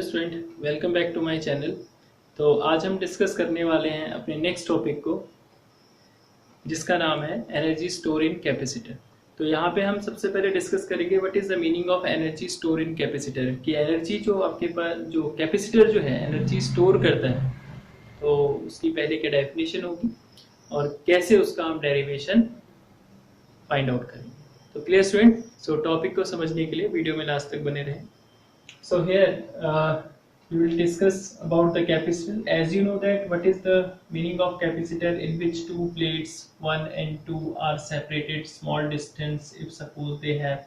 Student, welcome back to my channel. तो आज हम डिस्कस करने वाले हैं अपने नेक्स्ट टॉपिक को, जिसका नाम है एनर्जी स्टोर इन कैपेसिटर। तो यहाँ पे हम सबसे पहले डिस्कस करेंगे what is the meaning of energy store in capacitor. कि एनर्जी जो आपके पास जो कैपेसिटर जो है एनर्जी स्टोर करता है, तो उसकी पहले क्या डेफिनेशन होगी और कैसे उसका हम डेरिवेशन फाइंड आउट करेंगे। तो क्लियर स्टूडेंट, सो टॉपिक को समझने के लिए वीडियो में लास्ट तक बने रहें। So here we will discuss about the capacitor. As you know that what is the meaning of capacitor, in which two plates 1 and 2 are separated small distance. If suppose they have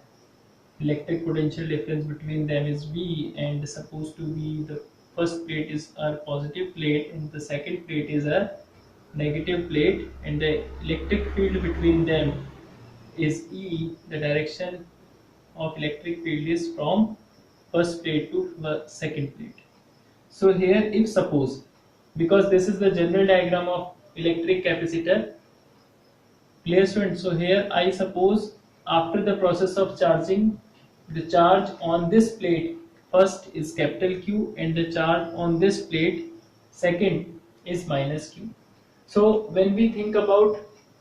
electric potential difference between them is V, and supposed to be the first plate is a positive plate and the second plate is a negative plate, and the electric field between them is E. The direction of electric field is from first plate to the second plate. So here if suppose, because this is the general diagram of electric capacitor, clear student. So here I suppose after the process of charging, the charge on this plate first is capital Q and the charge on this plate second is minus Q. So when we think about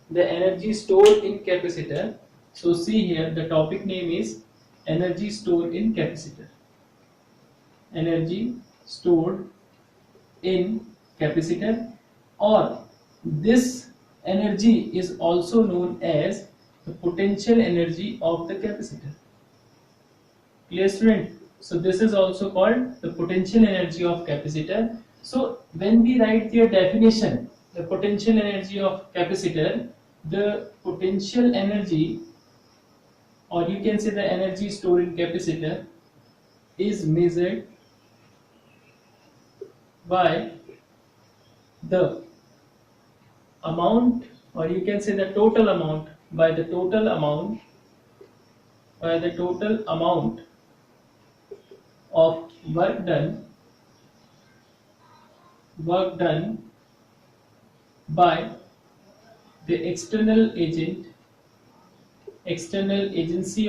the energy stored in capacitor, so see here the topic name is energy stored in capacitor. Energy stored in capacitor, or this energy is also known as the potential energy of the capacitor. Clear student? So this is also called the potential energy of capacitor. So when we write the definition, the potential energy of capacitor, the potential energy, or you can say the energy stored in capacitor, is measured by the amount, or you can say the total amount, by the total amount of work done by the external agency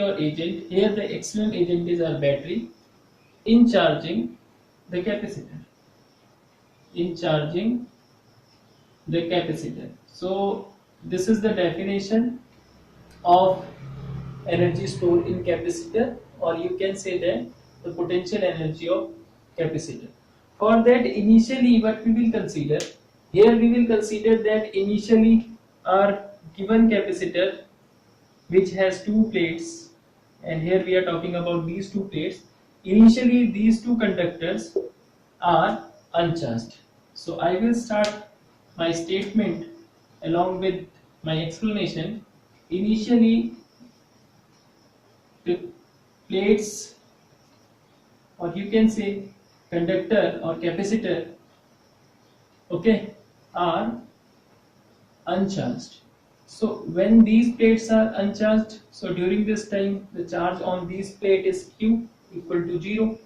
or agent. Here the external agent is our battery in charging the capacitor. So this is the definition of energy stored in capacitor, or you can say that the potential energy of capacitor. For that, initially what we will consider, here we will consider that initially our given capacitor which has two plates, and here we are talking about these two plates. Initially these two conductors are uncharged. So I will start my statement along with my explanation. Initially the plates, or you can say conductor or capacitor, okay, are uncharged. So when these plates are uncharged, so during this time the charge on these plate is Q equal to 0.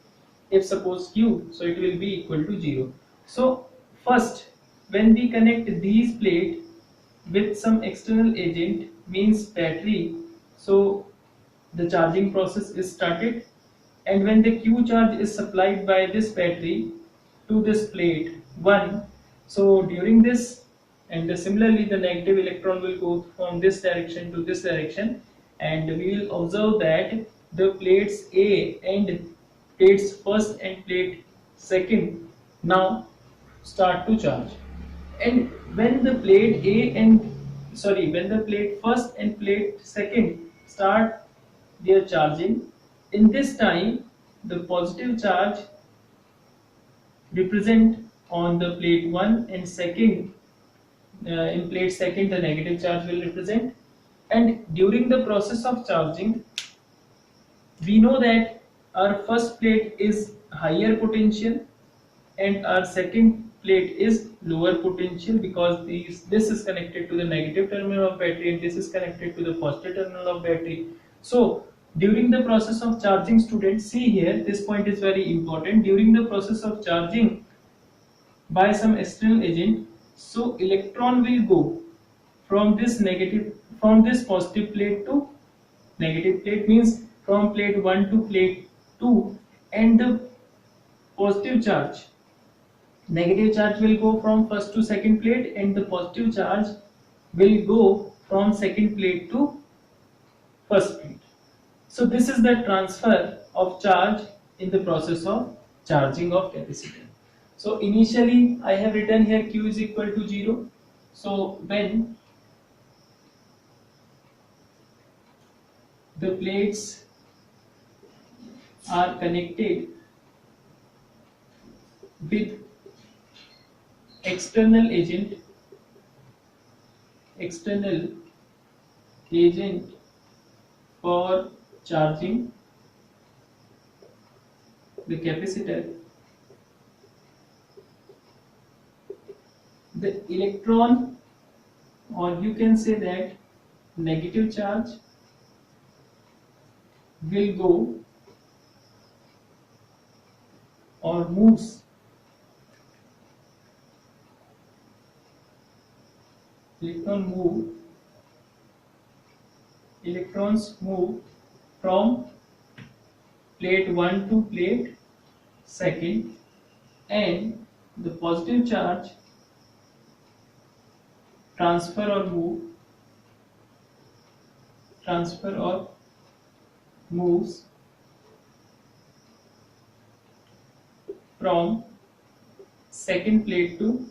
If suppose Q, so it will be equal to 0. So first, when we connect these plate with some external agent, means battery, so the charging process is started, and when the Q charge is supplied by this battery to this plate 1, so during this, and similarly the negative electron will go from this direction to this direction, and we will observe that the plates A and plates first and plate second now start to charge. And when the plate when the plate first and plate second start their charging, in this time the positive charge represent on the plate 1, and second in plate second the negative charge will represent. And during the process of charging, we know that our first plate is higher potential and our second plate is lower potential, because this is connected to the negative terminal of battery and this is connected to the positive terminal of battery. So during the process of charging, students, see here, this point is very important. During the process of charging by some external agent, so electron will go from this positive plate to negative plate, means from plate 1 to plate 2, and the positive charge, negative charge will go from first to second plate, and the positive charge will go from second plate to first plate. So this is the transfer of charge in the process of charging of capacitor. So initially I have written here Q is equal to 0. So when the plates are connected with external agent for charging the capacitor, the electron, or you can say that negative charge, will go or moves electrons move from plate 1 to plate 2, and the positive charge transfer or moves from second plate to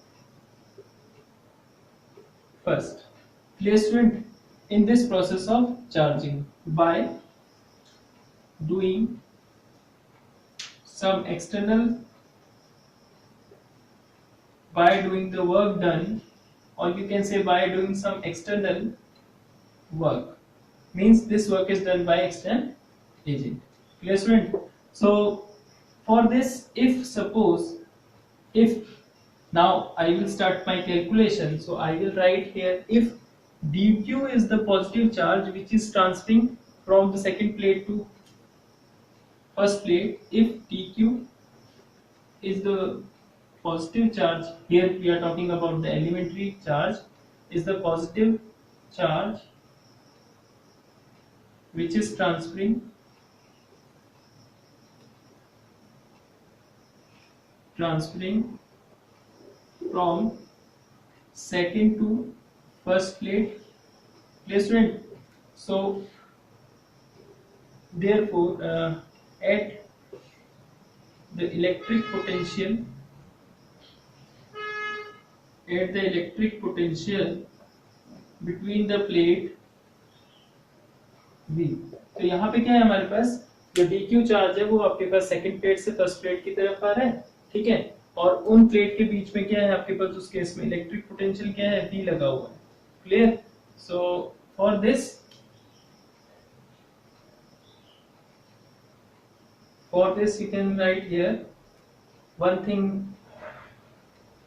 first. Placement in this process of charging by doing the work done, or you can say by doing some external work, means this work is done by external agent. Clear, student? So for this, if now I will start my calculation. So I will write here, if dq is the positive charge which is transferring from the second plate to first plate, if dq is the positive charge, here we are talking about the elementary charge, is the positive charge which is transferring from second to first plate. Student, so therefore at the electric potential between the plate V, तो यहाँ पे क्या है हमारे पास, जो dq charge है वो आपके पास सेकंड प्लेट से फर्स्ट प्लेट की तरफ आ रहा है, ठीक है, और उन प्लेट के बीच में क्या है आपके पास, उस केस में इलेक्ट्रिक पोटेंशियल क्या है, V लगा हुआ है. Clear? So for this you can write here one thing,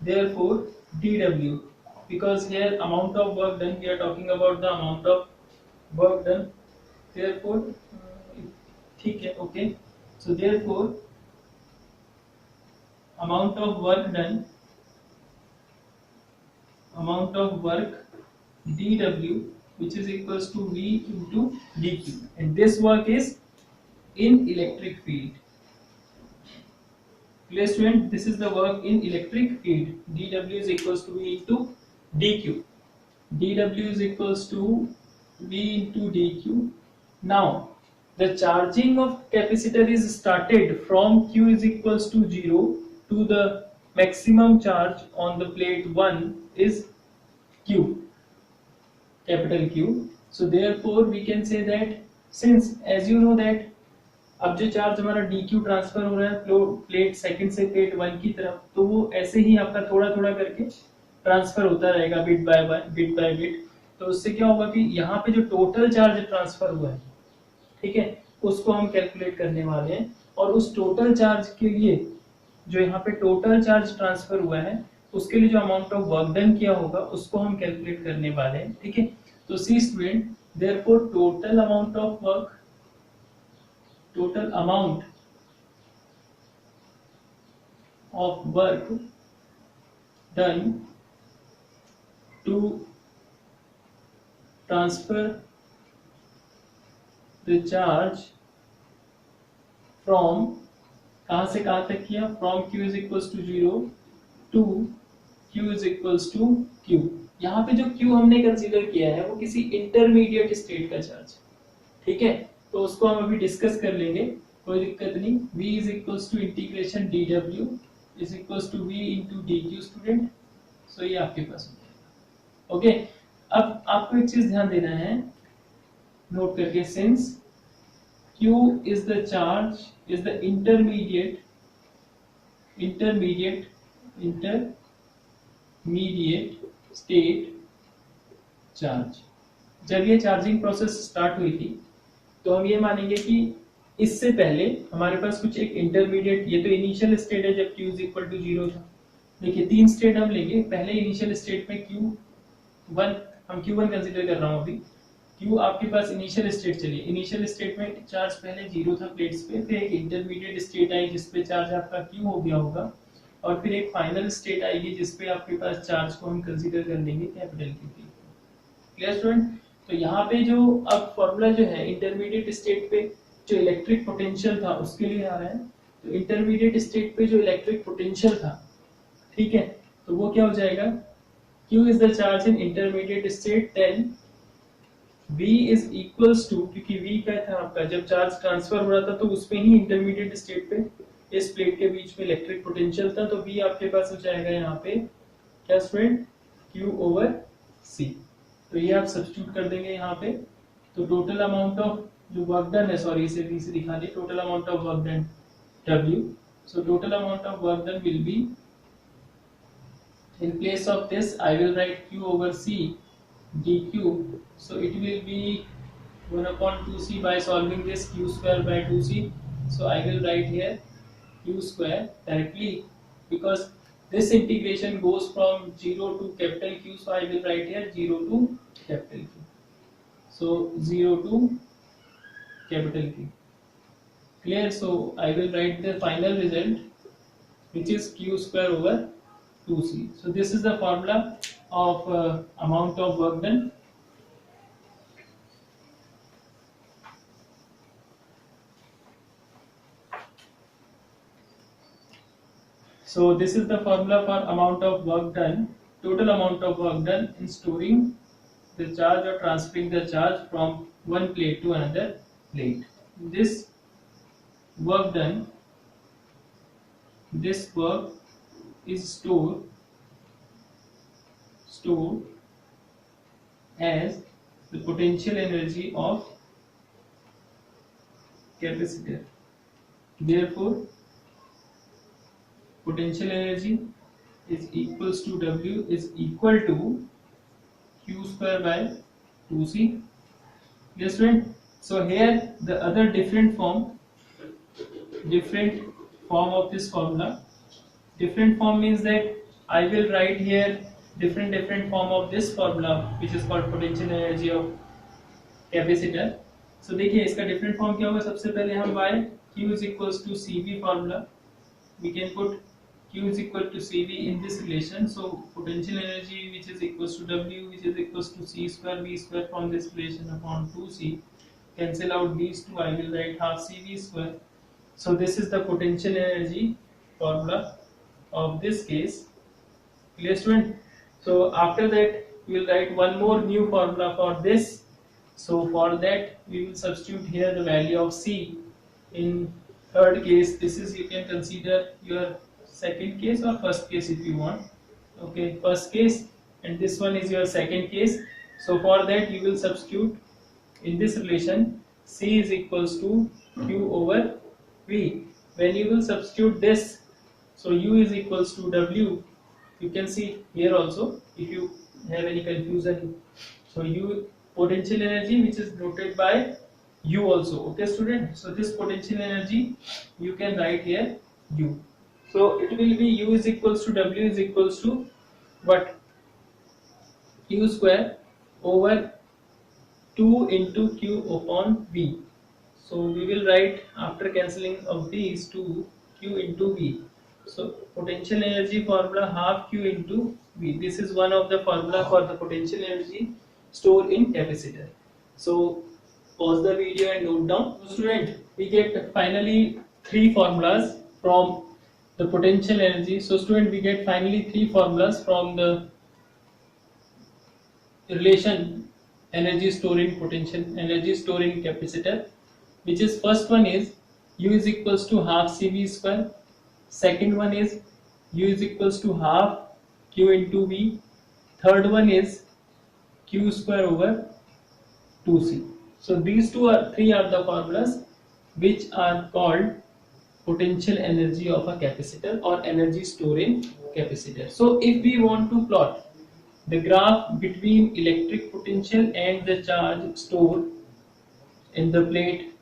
therefore dw, because here amount of work done, we are talking about the amount of work done, therefore ठीक है, okay, so therefore amount of work dw, which is equals to V into dq, and this work is in electric field. Clear, student? This is the work in electric field. dw is equals to V into dq. dw is equals to V into dq. Now the charging of capacitor is started from q is equals to 0 to the maximum charge on the plate 1 is q, capital Q. So therefore we can say that, since as you know that अब जो charge हमारा dq transfer हो रहा है plate second से plate 1 की तरफ, तो वो ऐसे ही आपका थोड़ा थोड़ा करके ट्रांसफर होता रहेगा बिट बाय बिट. तो उससे क्या होगा कि यहाँ पे जो टोटल चार्ज ट्रांसफर हुआ है, ठीक है, उसको हम कैलकुलेट करने वाले हैं, और उस टोटल चार्ज के लिए जो यहाँ पे टोटल चार्ज ट्रांसफर हुआ है उसके लिए जो अमाउंट ऑफ वर्क डन किया होगा उसको हम कैलकुलेट करने वाले हैं, ठीक है. तो see student, therefore total amount of work done to transfer the charge from कहां से कहां तक किया, from q is equals to 0 to q is equals to q। यहाँ पे जो q हमने कंसीडर किया है वो किसी इंटरमीडिएट स्टेट का चार्ज, ठीक है, तो उसको हम अभी डिस्कस कर लेंगे, कोई दिक्कत नहीं। v is equals to integration dw is equals to v into dq student, so ये आपके पास हो जाएगा। ओके, अब आपको एक चीज ध्यान देना है, नोट करके, since q is the charge is the intermediate state charge। जब ये चार्जिंग प्रोसेस स्टार्ट हुई थी तो हम ये मानेंगे कि इससे पहले हमारे पास कुछ एक इंटरमीडिएट, ये तो इनिशियल स्टेट है जब q इज इक्वल टू 0 था। देखिए 3 स्टेट हम लेंगे, पहले इनिशियल स्टेट में q1, हम q1 कंसीडर कर रहा हूं अभी। q आपके पास इनिशियल स्टेट चलिए, इनिशियल स्टेट में चार्ज पहले 0 था प्लेट्स पे, फिर एक इंटरमीडिएट स्टेट आई जिसपे चार्ज आपका q हो गया होगा, और फिर एक फाइनल स्टेट आएगी जिसपे आपके पास चार्ज को हम कंसीडर कर लेंगे कैपिटल Q। Clear student? तो यहाँ पे जो अब फॉर्मूला जो है इंटरमीडिएट स्टेट पे जो इलेक्ट्रिक पोटेंशियल था उसके लिए आ रहा है, तो इंटरमीडिएट स्टेट पे जो इलेक्ट्रिक पोटेंशियल था, ठीक है, तो वो क्या हो जाएगा, Q is the charge in intermediate state, then V is equals to, क्योंकि V क्या था आपका, जब चार्ज ट्रांसफर हो रहा था तो उसमें ही इंटरमीडिएट स्टेट पे इस प्लेट के बीच में इलेक्ट्रिक पोटेंशियल था, तो V आपके पास हो जाएगा यहाँ पे क्या स्टूडेंट, Q ओवर C। तो ये आप सब्स्टिट्यूट कर देंगे यहाँ पे, तो टोटल अमाउंट ऑफ जो वर्क डन है, सॉरी इसे V से दिखा दिए, total amount of work done W, so total amount of work done will be, in place of this I will write Q over C dq, so it will be 1 upon 2c by solving this, q square by 2c, so I will write here q square directly, because this integration goes from 0 to capital Q, so I will write here 0 to capital Q, so 0 to capital Q। Clear? So I will write the final result, which is q square over 2c। So this is the formula of amount of work done। So this is the formula for amount of work done, total amount of work done in storing the charge or transferring the charge from one plate to another plate। This work done, this work is stored as the potential energy of capacitor। Therefore potential energy is equals to W is equal to Q square by 2C। Yes friend, so here the other different form of this formula, different form means that I will write here different form of this formula which is called potential energy of capacitor। So देखिए इसका different form क्या होगा, सबसे पहले हम y q is equals to cv formula, we can put q is equal to cv in this relation, so potential energy which is equals to w which is equals to c square v square from this relation upon 2c, cancel out these two, I will write half cv square। So this is the potential energy formula of this case। Clear student? So after that we will write one more new formula for this, so for that we will substitute here the value of c in third case, this is, you can consider your second case or first case if you want, okay, first case, and this one is your second case। So for that you will substitute in this relation c is equals to q over v। When you will substitute this, so u is equals to w, you can see here also if you have any confusion, so u potential energy which is noted by u also, okay student, so this potential energy you can write here u, so it will be u is equals to w is equals to what, q square over 2 into q upon v। So we will write after cancelling of these two, q into v, so potential energy formula half q into v, this is one of the formula for the potential energy stored in capacitor। So pause the video and note down। So student, we get finally three formulas from the potential energy. So student, we get finally three formulas from the relation energy storing potential, energy storing capacitor, which is first one is U is equals to half CV square, second one is U is equals to half Q into V, third one is Q square over 2C. So these three are the formulas which are called potential energy of a capacitor or energy storing capacitor. So if we want to plot the graph between electric potential and the charge stored in the plate,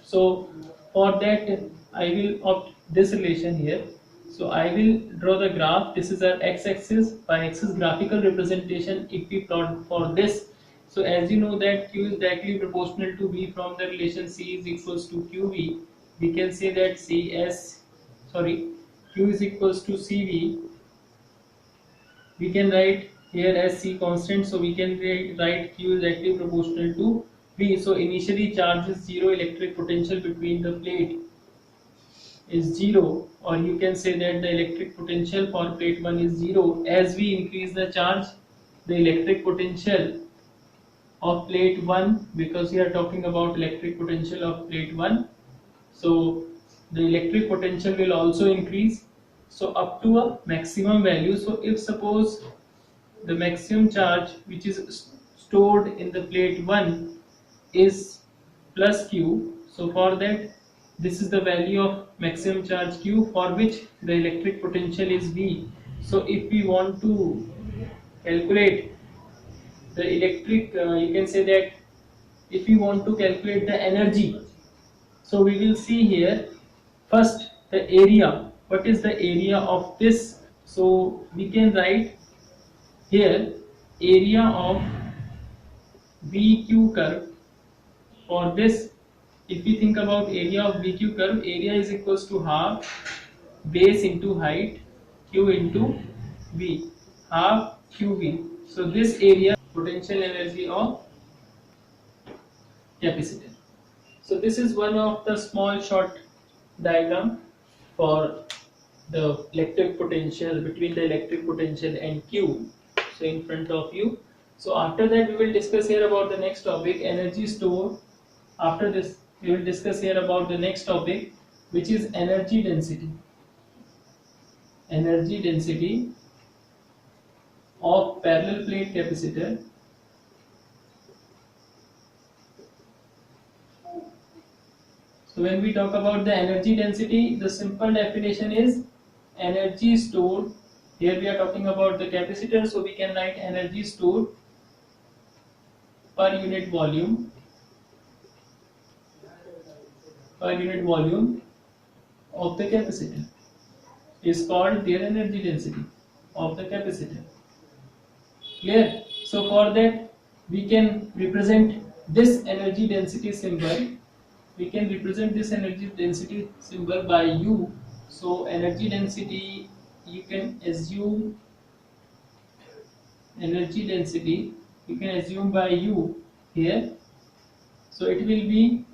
so for that I will opt this relation here. So I will draw the graph. This is our x-axis, y-axis graphical representation if we plot for this. So as you know that Q is directly proportional to V from the relation C is equals to QV, we can say that Q is equals to CV. We can write here as C constant, so we can write Q is directly proportional to V. So initially charge is 0, electric potential between the plate is 0, or you can say that the electric potential for plate 1 is 0. As we increase the charge, the electric potential of plate 1, because we are talking about electric potential of plate 1, so the electric potential will also increase, so up to a maximum value. So if suppose the maximum charge which is stored in the plate 1 is plus Q, so for that this is the value of maximum charge Q for which the electric potential is V. So if we want to calculate the electric, you can say that if we want to calculate the energy, so we will see here first the area. What is the area of this? So we can write here area of VQ curve. For this, if we think about area of VQ curve, area is equals to half base into height Q into V, half QV. So this area potential energy of capacitor. So this is one of the small short diagram for the electric potential, between the electric potential and Q, so in front of you. So after that we will discuss here about the next topic, energy store. After this we will discuss here about the next topic, which is energy density. Energy density of parallel plate capacitor. So when we talk about the energy density, the simple definition is energy stored. Here we are talking about the capacitor, so we can write energy stored per unit volume of the capacitor is called their energy density of the capacitor. Clear? So for that we can represent this energy density symbol. We can represent this energy density symbol by U. So energy density, you can assume energy density, you can assume by U here. So it will be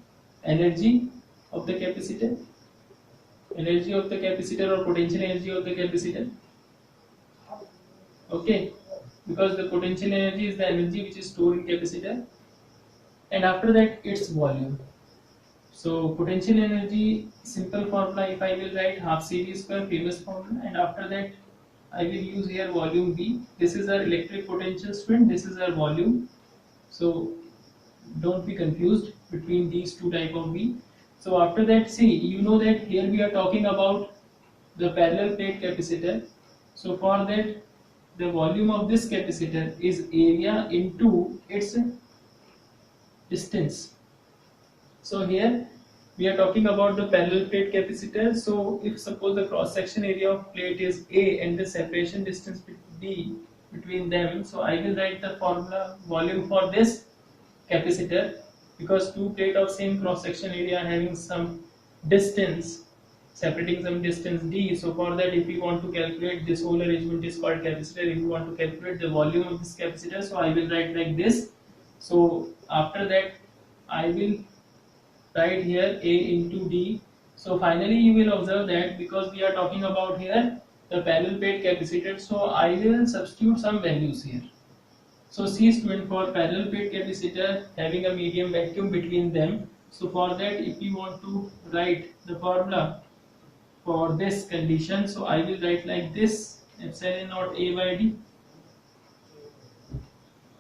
energy of the capacitor, or potential energy of the capacitor. Okay, because the potential energy is the energy which is stored in capacitor, and after that its volume. So potential energy, simple formula, if I will write half CV square, famous formula, and after that I will use here volume V. This is our electric potential, student, this is our volume. So don't be confused between these two type of V. So after that, see, you know that here we are talking about the parallel plate capacitor. So for that, the volume of this capacitor is area into its distance. So here we are talking about the parallel plate capacitor. So if suppose the cross section area of plate is A and the separation distance D between them, so I will write the formula volume for this capacitor, because two plate of same cross section area having some distance, separating some distance D. So for that, if we want to calculate, this whole arrangement is called capacitor. If you want to calculate the volume of this capacitor, so I will write like this. So after that I will write here A into D. So finally you will observe that because we are talking about here the parallel plate capacitor, so I will substitute some values here. So C student, for parallel plate capacitor having a medium vacuum between them, so for that if we want to write the formula for this condition, so I will write like this: epsilon naught A by D.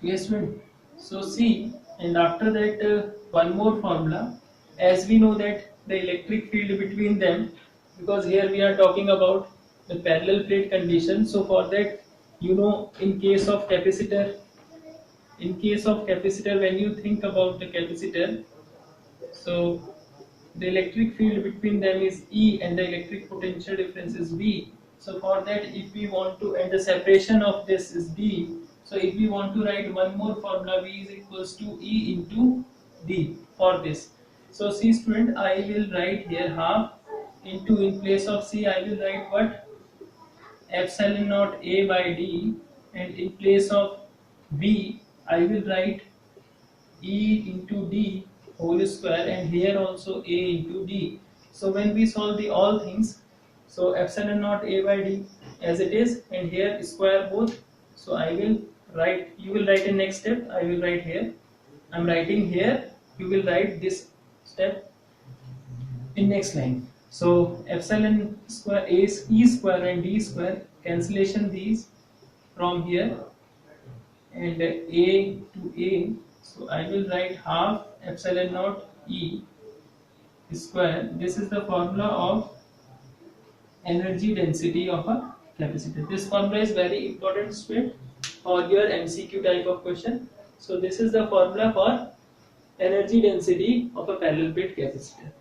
Yes student. So C, and after that one more formula, as we know that the electric field between them, because here we are talking about the parallel plate condition, so for that, you know, in case of capacitor, when you think about the capacitor, so the electric field between them is E and the electric potential difference is V. So for that, if we want to, and the separation of this is D, so if we want to write one more formula, V is equals to E into D for this. So C student, I will write here half into, in place of C I will write what? Epsilon naught A by D, and in place of V I will write E into D whole square, and here also A into D. So when we solve the all things, so epsilon naught A by D as it is, and here square both. So I will write, you will write in next step, I will write here, I am writing here, you will write this step in next line. So epsilon square A is E square and D square, cancellation these from here, and A to A, so I will write half epsilon naught E square. This is the formula of energy density of a capacitor. This formula is very important student for your MCQ type of question. So this is the formula for energy density of a parallel plate capacitor.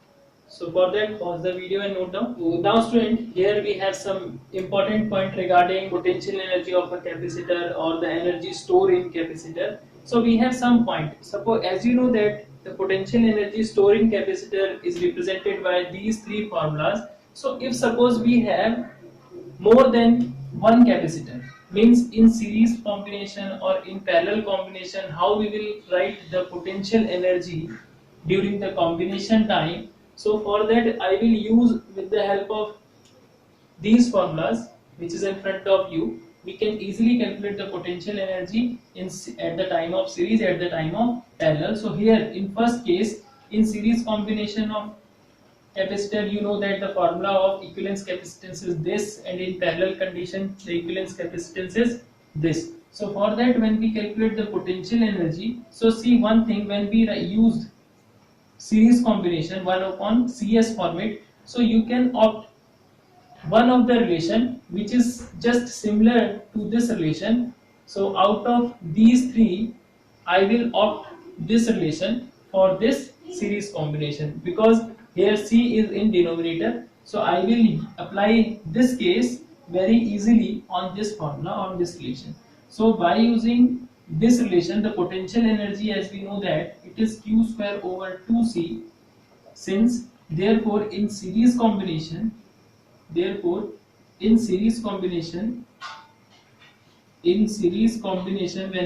So for that, pause the video and note down. Now student, here we have some important point regarding potential energy of a capacitor or the energy stored in capacitor. So we have some point. Suppose, as you know that the potential energy stored in capacitor is represented by these three formulas. So if suppose we have more than one capacitor, means in series combination or in parallel combination, how we will write the potential energy during the combination time. So for that I will use, with the help of these formulas which is in front of you, we can easily calculate the potential energy at the time of series, at the time of parallel. So here in first case, in series combination of capacitor, you know that the formula of equivalence capacitance is this, and in parallel condition the equivalence capacitance is this. So for that, when we calculate the potential energy, so see one thing, when we used series combination 1 upon CS format, so you can opt one of the relation which is just similar to this relation. So out of these three, I will opt this relation for this series combination, because here C is in denominator. So I will apply this case very easily on this formula, on this relation. So by using this relation, the potential energy, as we know that it is Q square over 2C, since therefore in series combination, when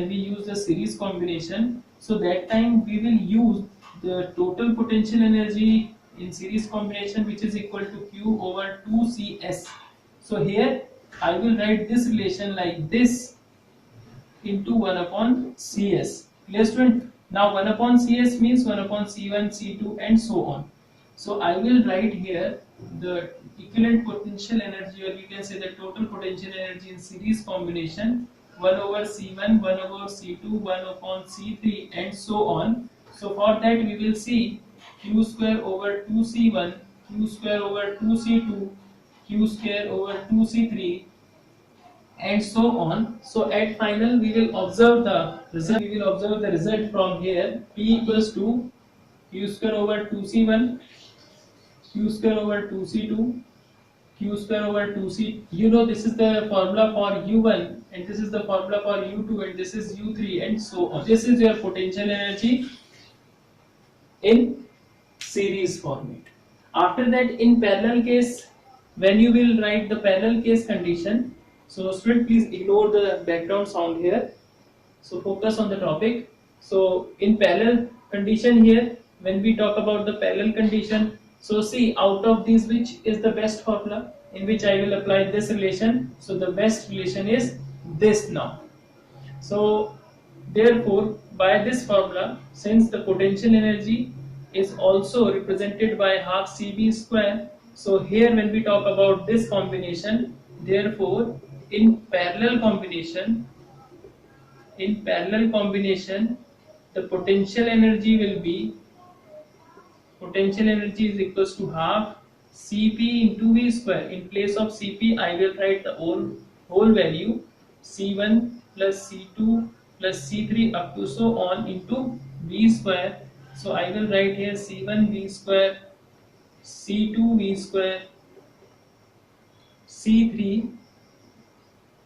we use the series combination, so that time we will use the total potential energy in series combination, which is equal to Q over 2CS. So here I will write this relation like this into 1 upon CS. Clear student? Now 1 upon CS means 1 upon C1, C2 and so on. So I will write here the equivalent potential energy, or we can say the total potential energy in series combination, 1 over C1, 1 over C2, 1 upon C3 and so on. So for that we will see Q square over 2C1, Q square over 2C2, Q square over 2C3 and so on. So at final we will observe the result. From here. P equals to Q square over 2C1, Q square over 2C2, Q square over 2C. You know this is the formula for U1 and this is the formula for U2 and this is U3 and so on. This is your potential energy in series format. After that, in parallel case, when you will write the parallel case condition, so student please ignore the background sound here, so focus on the topic. So in parallel condition here, when we talk about the parallel condition, So see, out of these, which is the best formula in which I will apply this relation? So the best relation is this now. So therefore, by this formula, since the potential energy is also represented by half CV square, so here when we talk about this combination, therefore in parallel combination, the potential energy will be, potential energy is equals to half Cp into V square. In place of Cp, I will write the whole value, C1 plus C2 plus C3 up to so on into V square. So I will write here C1 V square, C2 V square, C3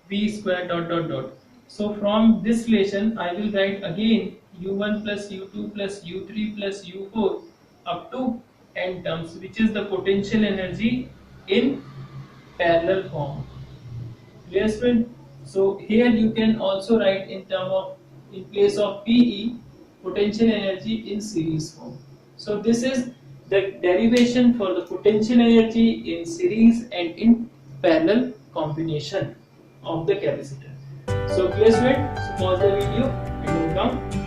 V square dot dot dot. So from this relation, I will write again U1 plus U2 plus U3 plus U4 up to n terms, which is the potential energy in parallel form. Clear, student? So here you can also write in place of PE, potential energy in series form. So this is the derivation for the potential energy in series and in parallel combination of the capacitor. So clear, student? So pause the video and note down.